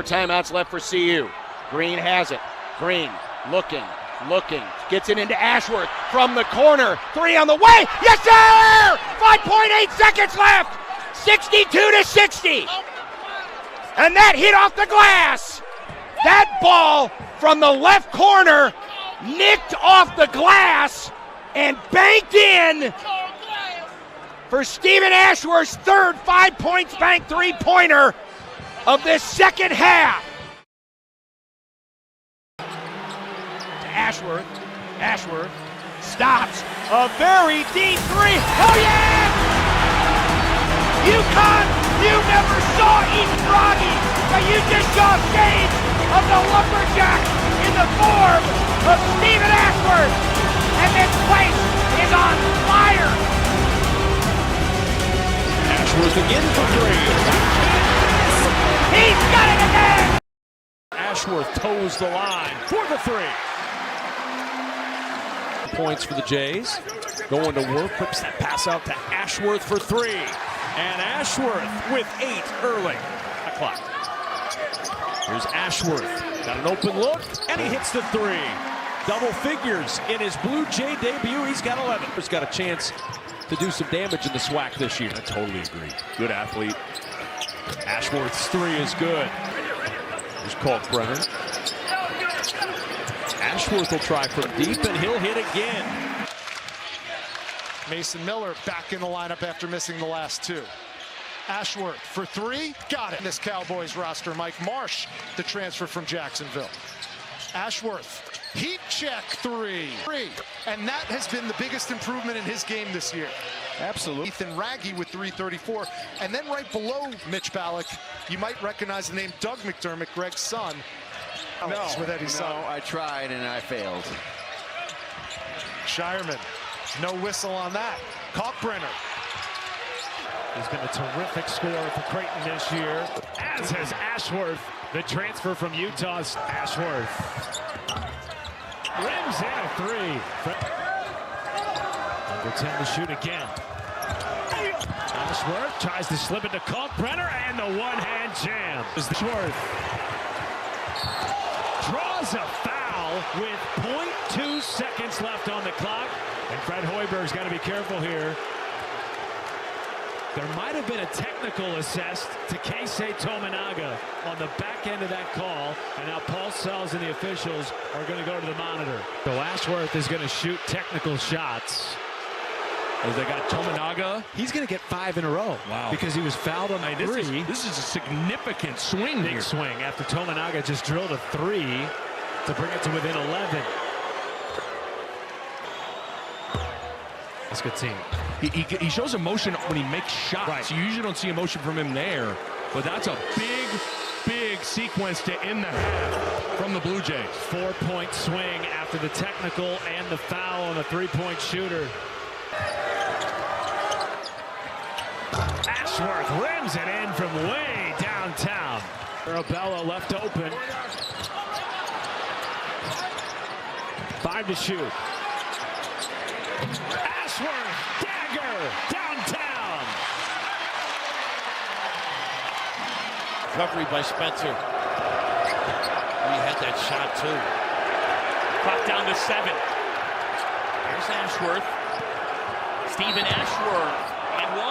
more timeouts left for CU. Green has it. Green looking, gets it into Ashworth from the corner. 3 on the way. Yes, sir! 5.8 seconds left. 62-60. And that hit off the glass. That ball from the left corner nicked off the glass and banked in for Stephen Ashworth's third 5 points bank three-pointer of this second half. Ashworth stops a very deep three. Oh yeah! UConn, you never saw East Froggy, but you just saw a stage of the Lumberjacks in the form of Stephen Ashworth, and this place is on fire. Ashworth again for 3. He's got it again. Ashworth toes the line for the 3. Points for the Jays. Going to work, whips that pass out to Ashworth for 3. And Ashworth with 8 early. Clock. Here's Ashworth. Got an open look, and he hits the 3. Double figures in his Blue Jay debut. He's got 11. He's got a chance to do some damage in the SWAC this year. I totally agree. Good athlete. Ashworth's 3 is good. Here's Kalkbrenner. Ashworth will try from deep, and he'll hit again. Mason Miller back in the lineup after missing the last 2. Ashworth for 3, got it. This Cowboys roster, Mike Marsh, the transfer from Jacksonville. Ashworth, heat check 3. And that has been the biggest improvement in his game this year. Absolutely. Ethan Raggy with 334. And then right below Mitch Ballack, you might recognize the name Doug McDermott, Greg's son. No, Eddie's son. I tried and I failed. Shireman, no whistle on that. Kalkbrenner. He's been a terrific scorer for Creighton this year, as has Ashworth, the transfer from Utah's Ashworth. Rims in a 3. Number 10 to shoot again. Ashworth tries to slip it to Kalkbrenner, and the one-hand jam. Ashworth draws a foul with 0.2 seconds left on the clock, and Fred Hoiberg's got to be careful here. There might have been a technical assessed to Keisei Tominaga on the back end of that call, and now Paul Sells and the officials are going to go to the monitor. So Ashworth is going to shoot technical shots. As they got Tominaga, he's going to get 5 in a row. Wow. Because he was fouled on the 3. This is a significant swing Big here. swing after Tominaga just drilled a 3 to bring it to within 11. That's a good team. He shows emotion when he makes shots. Right. You usually don't see emotion from him there, but that's a big sequence to end the half from the Blue Jays. 4-point swing after the technical and the foul on the 3-point shooter. Ashworth rims it in from way downtown. Arabella left open. 5 to shoot. Ashworth, dagger, downtown. Recovery by Spencer. He had that shot too. Clock down to 7. Here's Ashworth. Stephen Ashworth and 1.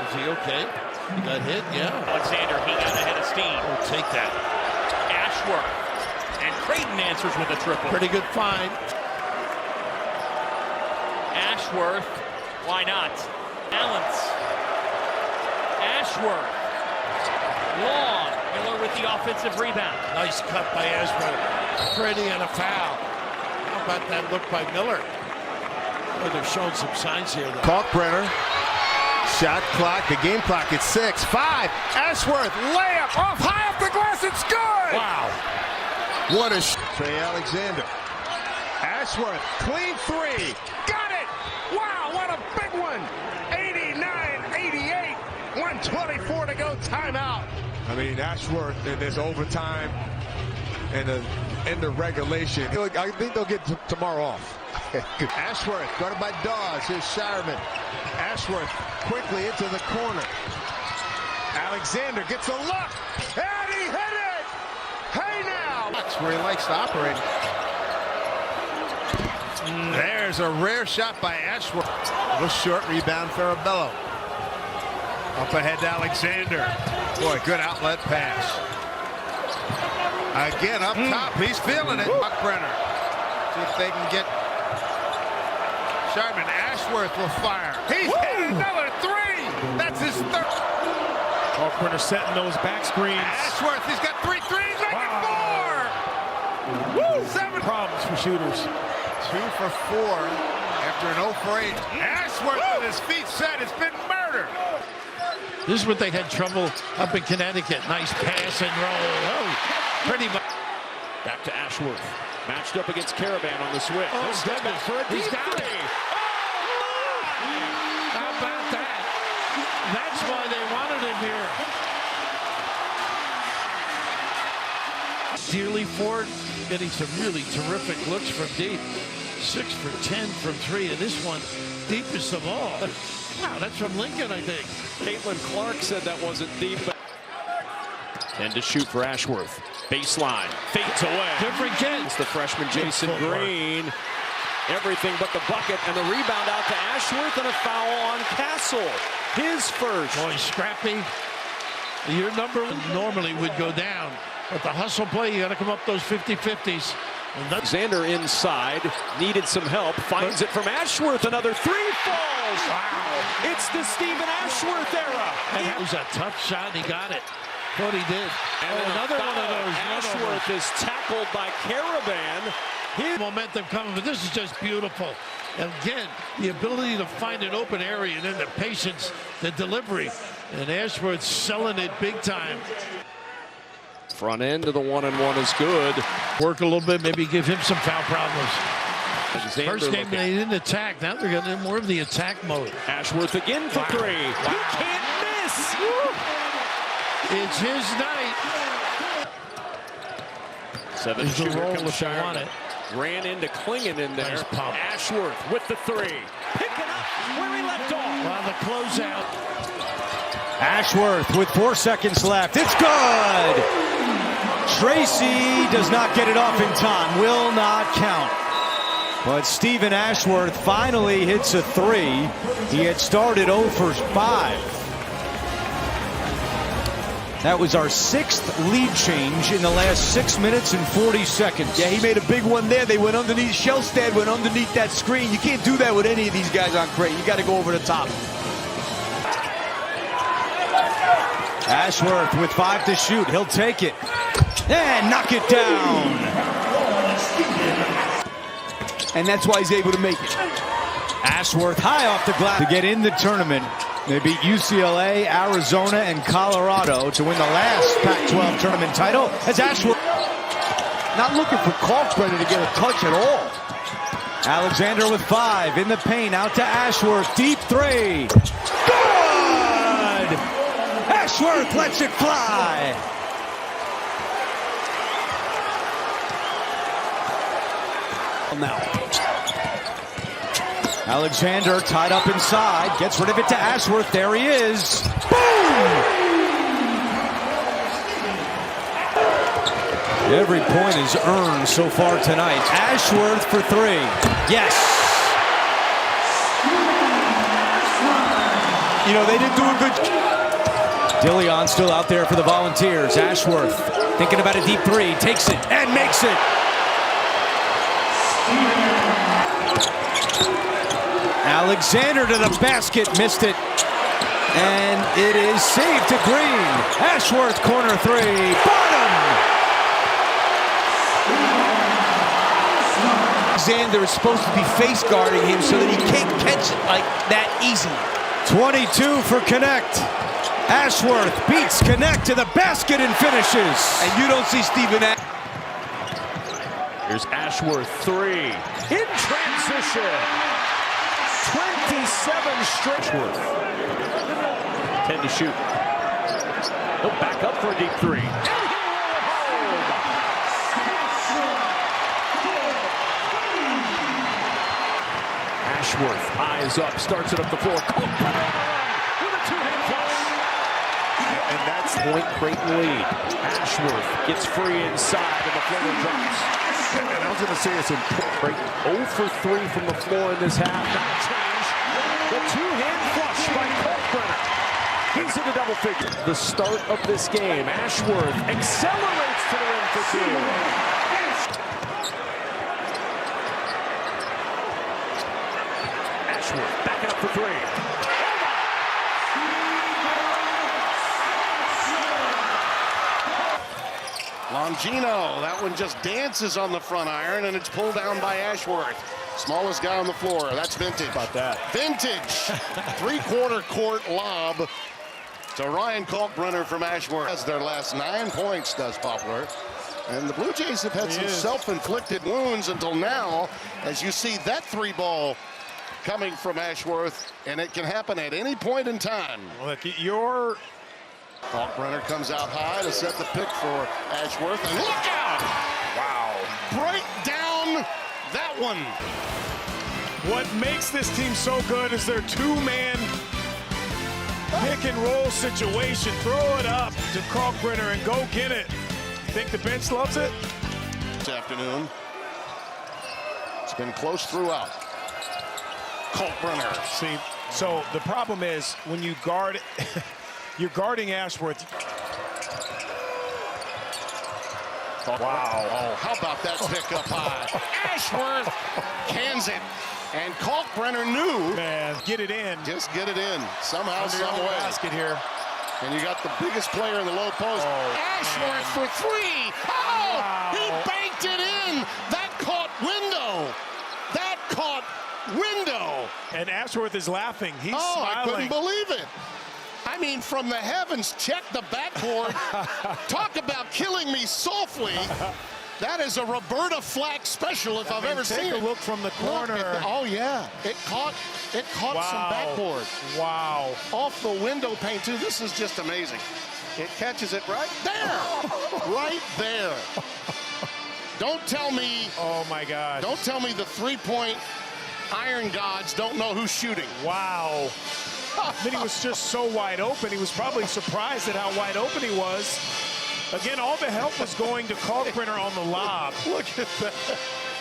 Is he okay? He got hit? Yeah. Alexander, he got ahead of steam. Oh, take that. Ashworth. And Creighton answers with a triple. Pretty good find. Ashworth. Why not? Balance. Ashworth. Long. Miller with the offensive rebound. Nice cut by Ashworth. Pretty and a foul. How about that look by Miller? Well, they're showing some signs here, though. Kalkbrenner. Shot clock, the game clock at 6. 5. Ashworth, layup off high up the glass. It's good. Wow. What a Trey Alexander. Ashworth, clean 3. Got it. Wow, what a big one. 89-88. 124 to go. Timeout. I mean, Ashworth in this overtime and the end of regulation. I think they'll get tomorrow off. Ashworth, guarded by Dawes. Here's Shireman. Ashworth quickly into the corner. Alexander gets a look, and he hit it! box where he likes to operate. There's a rare shot by Ashworth. A short rebound for Arabello. Up ahead to Alexander. Boy, good outlet pass. Again, up top, he's feeling it. Buckbrenner. See if they can get Sharman. Ashworth will fire. He's hit another three. That's his third. Buckbrenner setting those back screens. Ashworth, he's got 3 threes, make it 4. Woo! 7 Problems for shooters. 2 for 4 after an 0 for 8. Ashworth with his feet set. It's been murder. This is what they had trouble up in Connecticut. Nice pass and roll. Oh, pretty much. Back to Ashworth. Matched up against Caravan on the switch. Oh, goodness. He's got it. How about that? That's why they wanted him here. Dearly Ford getting some really terrific looks from deep. 6 for 10 from 3, and this one deepest of all. Wow, that's from Lincoln, I think. Caitlin Clark said that wasn't deep, but and to shoot for Ashworth. Baseline, fades away. Different kid. It's the freshman Jason Green. Everything but the bucket, and the rebound out to Ashworth, and a foul on Castle. His first. Boy, scrappy. Your number normally would go down, but the hustle play, you got to come up those 50-50s. Alexander inside, needed some help, finds it from Ashworth, another 3 falls. Wow. It's the Stephen Ashworth era. And that was a tough shot, he got it. What he did. And another one of those. Ashworth is tackled by Caravan. His momentum coming, but this is just beautiful. And again, the ability to find an open area, and then the patience, the delivery. And Ashworth selling it big time. Front end of the 1-and-1 is good. Work a little bit, maybe give him some foul problems. Alexander First game looking. they didn't attack. Now they're getting more of the attack mode. Ashworth again for 3. Wow. He can't miss. It's his night. 7 He's the shooter roll comes if they want it. Ran into Klingon in there. Nice pump. Ashworth with the 3. Picking up where he left off. Well, the closeout. Ashworth with 4 seconds left. It's good. Tracy does not get it off in time. Will not count. But Stephen Ashworth finally hits a 3. He had started 0 for 5. That was our 6th lead change in the last 6 minutes and 40 seconds. Yeah, he made a big one there. They went underneath. Shellstad went underneath that screen. You can't do that with any of these guys on Creighton. You got to go over the top. Ashworth with 5 to shoot. He'll take it. And knock it down. And that's why he's able to make it. Ashworth high off the glass to get in the tournament. They beat UCLA, Arizona, and Colorado to win the last Pac-12 tournament title. As Ashworth Not looking for Kalkbrenner to get a touch at all. Alexander with 5 in the paint, out to Ashworth, deep 3. Good! Ashworth lets it fly. Now. Alexander tied up inside, gets rid of it to Ashworth. There he is. Boom! Every point is earned so far tonight. Ashworth for 3. Yes. You know, they didn't do a good. Dillion still out there for the Volunteers. Ashworth thinking about a deep 3, takes it and makes it. Alexander to the basket, missed it. And it is saved to Green. Ashworth corner 3, bottom. Alexander is supposed to be face guarding him so that he can't catch it like that easy. 22 for Connect. Ashworth beats Connect to the basket and finishes. And you don't see Stephen. Here's Ashworth 3 in transition. 27 straight. Ashworth 10 to shoot. He'll back up for a deep 3. Ashworth eyes up, starts it up the floor. With a 2-hand flush. And that's point Creighton lead. Ashworth gets free inside, and the floor one's going to see us in Creighton 0 for 3 from the floor in this half. Not change. The two-hand flush by Creighton. He's in the double figure. The start of this game. Ashworth accelerates to the rim for two. Ashworth backing up for three. Longino, that one just dances on the front iron, and it's pulled down by Ashworth. Smallest guy on the floor. That's vintage. How about that? Vintage. Three-quarter court lob to Ryan Kalkbrenner from Ashworth. That's their last 9 points, does Poplar. And the Blue Jays have had some self-inflicted wounds until now, as you see that three ball coming from Ashworth, and it can happen at any point in time. Look, Kalkbrenner comes out high to set the pick for Ashworth, and look out! Wow. Break down that one. what makes this team so good is their two-man pick and roll situation. Throw it up to Kalkbrenner and go get it. Think the bench loves it? This afternoon. It's been close throughout. Kalkbrenner. See, so the problem is when you guard, you're guarding Ashworth. Wow. Oh, how about that pick up high? Ashworth cans it. And Kalkbrenner knew. Man, get it in. Just get it in. Somehow, some way. Basket here. And you got the biggest player in the low post. Ashworth for three. Oh, wow. He banked it in. That caught window. That caught window. And Ashworth is laughing. He's smiling. I couldn't believe it. I mean, from the heavens, check the backboard. Talk about killing me softly. That is a Roberta Flack special if I've ever seen it. Take a look from the corner. Oh, yeah. It caught some backboard. Wow. Off the window pane, too. This is just amazing. It catches it right there. Right there. Don't tell me. Oh, my God. Don't tell me the three-point Iron Gods don't know who's shooting. Wow. Then he was just so wide open. He was probably surprised at how wide open he was. Again, all the help was going to Kalkbrenner on the lob. Look at that.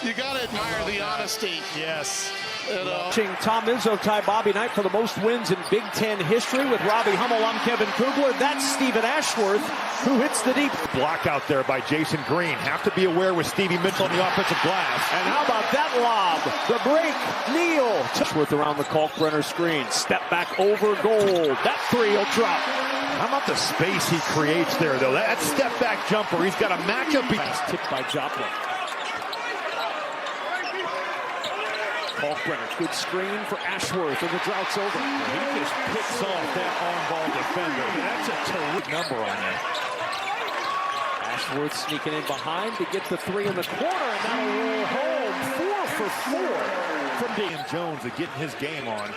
You got to admire the honesty. Yes. Watching Tom Izzo tie Bobby Knight for the most wins in Big Ten history with Robbie Hummel. I'm Kevin Kugler. That's Stephen Ashworth, who hits the deep. Block out there by Jason Green. Have to be aware with Stevie Mitchell on the offensive glass. And how about that lob? The break, Neal. Ashworth around the Kalkbrenner screen. Step back over goal. That three will drop. How about the space he creates there, though? That step back jumper, he's got a matchup. Tipped by Joplin. Kalkbrenner, good screen for Ashworth, and the drought's over. He just picks off that on-ball defender. That's a terrific number on that. Ashworth sneaking in behind to get the three in the corner, and that'll roll home. 4 for 4 from Dean Jones to getting his game on.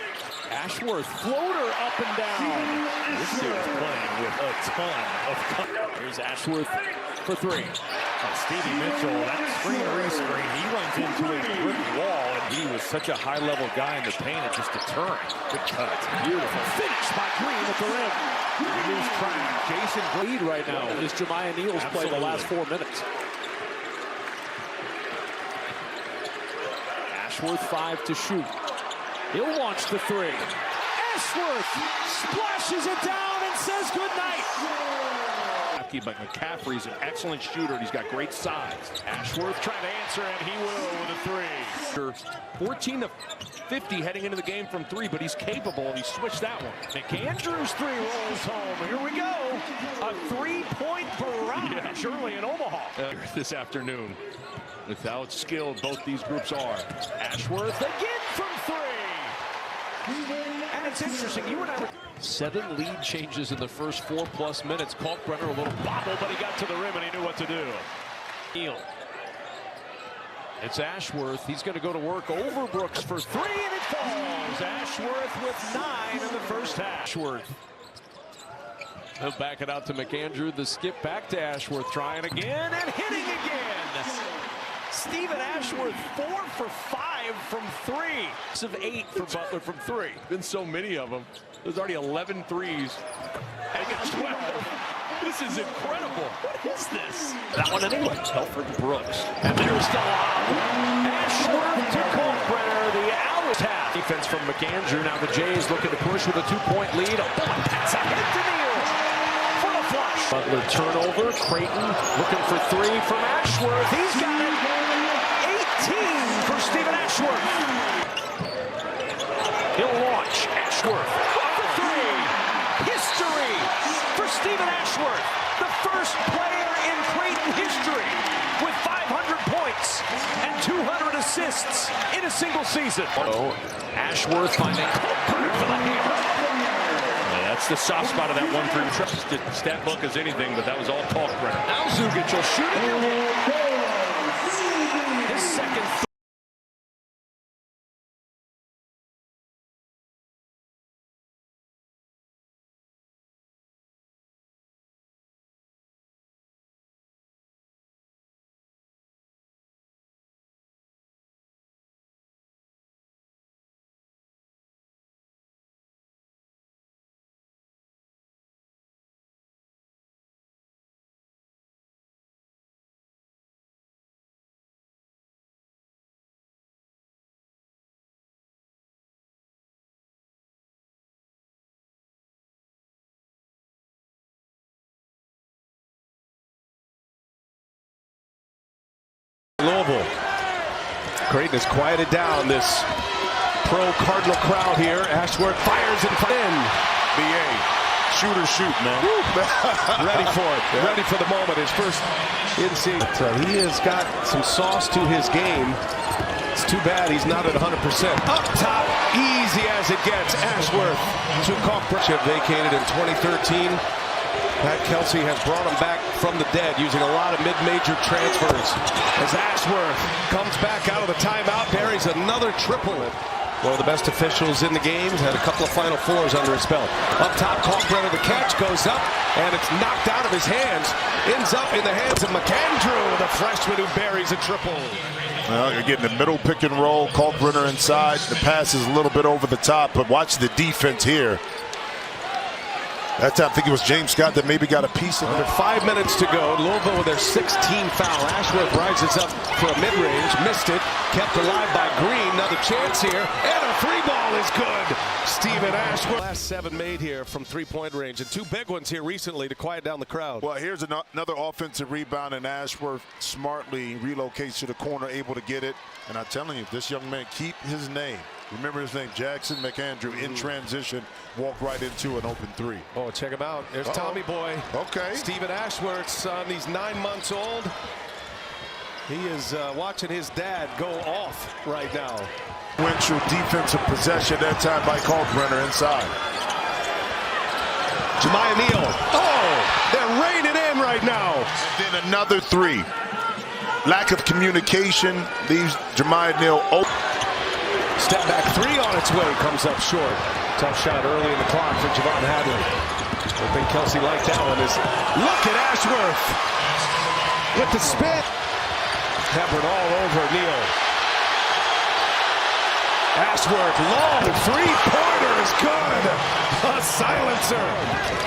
Ashworth, floater up and down. This dude is playing with a ton of... Here's Ashworth for three. Stevie Mitchell, that screen re-screen, he runs into a brick wall, and he was such a high-level guy in the paint, it's just deterrent. Good cut. Beautiful finish by Green at the rim. He lose track. Jason lead right now is Jemiah Neal's play the last 4 minutes. Ashworth 5 to shoot. He'll launch the three. Ashworth splashes it down and says goodnight. But McCaffrey's an excellent shooter, and he's got great size. Ashworth trying to answer, and he will with a three. 14 to 50 heading into the game from three, but he's capable, and he switched that one. McAndrews three rolls home. Here we go. A three-point barrage early in Omaha. This afternoon, with how skilled both these groups are. Ashworth again from three. And it's interesting, you and I were... 7 lead changes in the first 4+ minutes. Kalkbrenner a little bobble, but he got to the rim and he knew what to do. Neal. It's Ashworth. He's going to go to work over Brooks for three, and it falls. Ashworth with 9 in the first half. Ashworth. He'll back it out to McAndrew. The skip back to Ashworth, trying again and hitting again. Stephen Ashworth 4 for 5 from 3. Of 8 for Butler from 3. Been so many of them. There's already 11 threes. And 12. This is incredible. What is this? That one anyway. Telford Brooks. And there's the lob. Ashworth to Kalkbrenner. The out tap. Defense from McAndrew. Now the Jays looking to push with a 2-point lead. A bullet pass ahead to Neal for the flush. Butler turnover. Creighton looking for three from Ashworth. He's got it. 18 for Stephen Ashworth. He'll launch. Ashworth. For three. History for Stephen Ashworth. The first player in Creighton history with 500 points and 200 assists in a single season. Oh, Ashworth finding Kalkbrenner for the hammer. Yeah, that's the soft spot of that 1-3 trust. Stat book as anything, but that was all Kalkbrenner. Now Zugic will shoot it. His second. Louisville. Creighton has quieted down this pro-Cardinal crowd here. Ashworth fires and in. BA, shoot or shoot, man. Ready for it. Yeah. Ready for the moment. His first in-season. He has got some sauce to his game. It's too bad he's not at 100%. Up top, easy as it gets. Ashworth to Kalkbrenner. Vacated in 2013. Pat Kelsey has brought him back from the dead using a lot of mid-major transfers. As Ashworth comes back out of the timeout, buries another triple. One of the best officials in the game, had a couple of Final Fours under his belt. Up top, Kalkbrenner, the catch goes up, and it's knocked out of his hands. Ends up in the hands of McAndrew, the freshman who buries a triple. Well, you're getting the middle pick and roll, Kalkbrenner inside. The pass is a little bit over the top, but watch the defense here. That time, I think it was James Scott that maybe got a piece of it. Under 5 minutes to go. Louisville with their 16th foul. Ashworth rises up for a mid-range. Missed it. Kept alive by Green. Another chance here. And a three ball is good. Stephen Ashworth. Last 7 made here from three-point range. And 2 big ones here recently to quiet down the crowd. Well, here's another offensive rebound, and Ashworth smartly relocates to the corner, able to get it. And I'm telling you, this young man, keep his name. Remember his name, Jackson McAndrew, in transition, walked right into an open three. Oh, check him out. There's Tommy Boy. Okay. Stephen Ashworth's son. He's 9 months old. He is watching his dad go off right now. Influential defensive possession that time by Kalkbrenner inside. Jemiah Neal. Oh, they're raining in right now. And then another three. Lack of communication leaves Jemiah Neal open. Step back three on its way, comes up short. Tough shot early in the clock for Javon Hadley. I think Kelsey liked that one. Look at Ashworth with the spin. Peppered all over Neal. Ashworth, long three-pointer is good. A silencer.